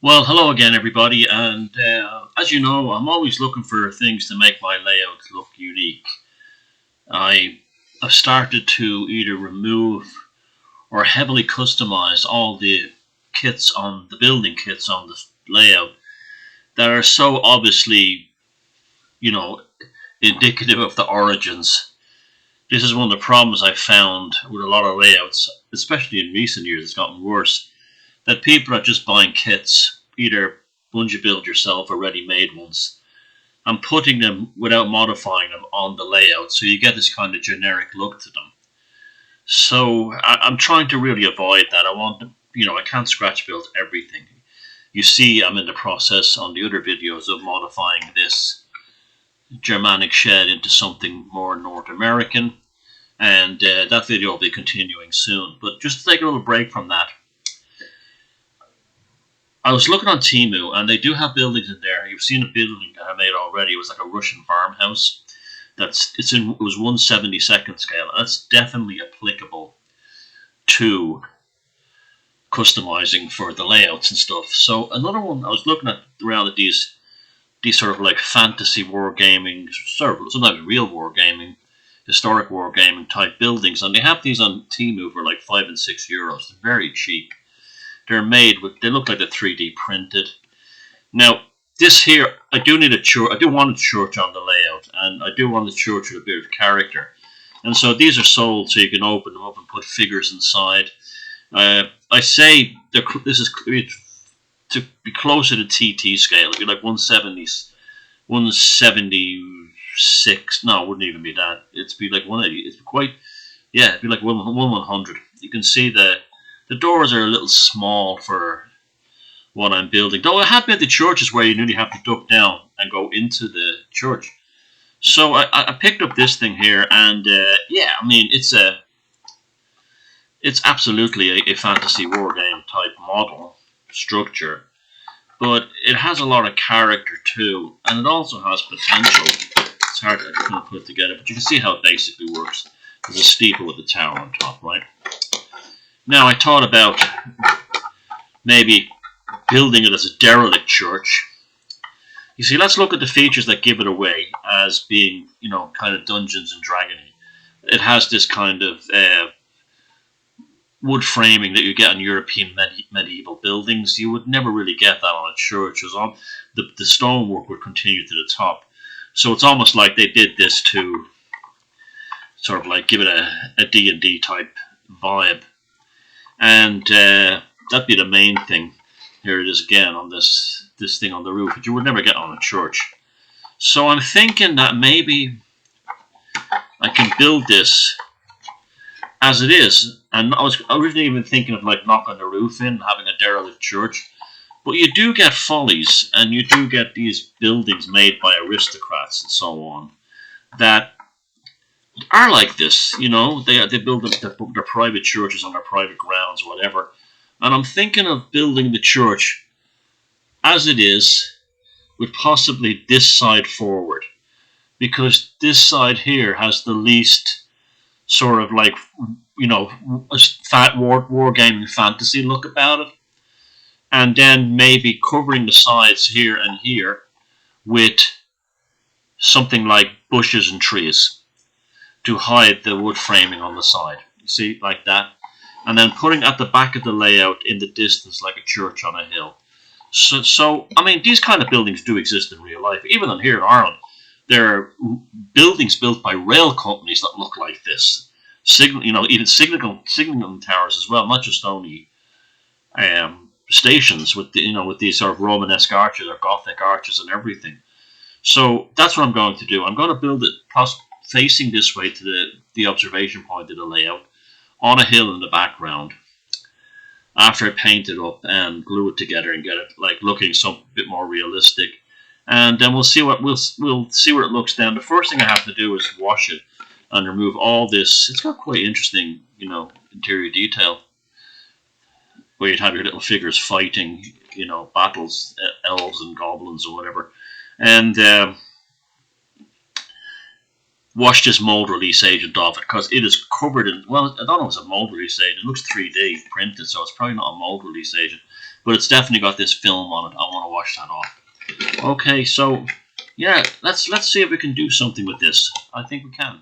Well, hello again, everybody, and as you know, I'm always looking for things to make my layouts look unique. I have started to either remove or heavily customize all the kits on the building kits on the layout that are so obviously, you know, indicative of the origins. This is one of the problems I found with a lot of layouts, especially in recent years. It's gotten worse that people are just buying kits, either Bungie build yourself or ready-made ones, and putting them without modifying them on the layout, so you get this kind of generic look to them. So I'm trying to really avoid that. I can't scratch build everything. You see, I'm in the process on the other videos of modifying this Germanic shed into something more North American, and that video will be continuing soon. But just to take a little break from that, I was looking on Temu, and they do have buildings in there. You've seen a building that I made already. It was like a Russian farmhouse. It was 1/72nd scale. That's definitely applicable to customizing for the layouts and stuff. So another one I was looking at around at these sort of like fantasy wargaming, sort of sometimes real wargaming, historic wargaming type buildings, and they have these on Temu for like €5 and €6. They're very cheap. They're made with, they look like they're 3D printed. Now, this here, I do need a church. I do want a church on the layout, and I do want the church with a bit of character. And so these are sold so you can open them up and put figures inside. I say this is to be closer to TT scale. It'd be like 176. No, it wouldn't even be that. It'd be like 180. It'd be like 100. You can see the doors are a little small for what I'm building. Though I have been to churches where you nearly have to duck down and go into the church. So I picked up this thing here, and it's absolutely a fantasy war game type model structure, but it has a lot of character too, and it also has potential. It's hard to kind of put together, but you can see how it basically works. There's a steeple with a tower on top, right? Now, I thought about maybe building it as a derelict church. You see, let's look at the features that give it away as being, kind of Dungeons and Dragons-y. It has this kind of wood framing that you get on European medieval buildings. You would never really get that on a church. The stonework would continue to the top. So it's almost like they did this to sort of like give it a D&D type vibe. And that'd be the main thing. Here it is again on this thing on the roof, but you would never get on a church. So I'm thinking that maybe I can build this as it is. And I was originally even thinking of like knocking the roof in, having a derelict church. But you do get follies, and you do get these buildings made by aristocrats and so on that are like this. They build their private churches on their private grounds, whatever. And I'm thinking of building the church as it is, with possibly this side forward, because this side here has the least sort of like fat wargaming fantasy look about it, and then maybe covering the sides here and here with something like bushes and trees to hide the wood framing on the side. You see, like that. And then putting at the back of the layout in the distance like a church on a hill. So I mean, these kind of buildings do exist in real life. Even in here in Ireland, there are buildings built by rail companies that look like this. Even signaling towers as well, not just only stations with these sort of Romanesque arches or Gothic arches and everything. So that's what I'm going to do. I'm going to build it facing this way to the observation point of the layout, on a hill in the background, after I paint it up and glue it together and get it like looking some bit more realistic. And then we'll see where it looks then. The first thing I have to do is wash it and remove all this. It's got quite interesting, interior detail, where you'd have your little figures fighting, battles, elves and goblins or whatever. And wash this mold release agent off it, because it is covered in, well, I don't know if it's a mold release agent. It looks 3D printed, so it's probably not a mold release agent. but it's definitely got this film on it. I want to wash that off. Okay, so yeah, let's see if we can do something with this. I think we can.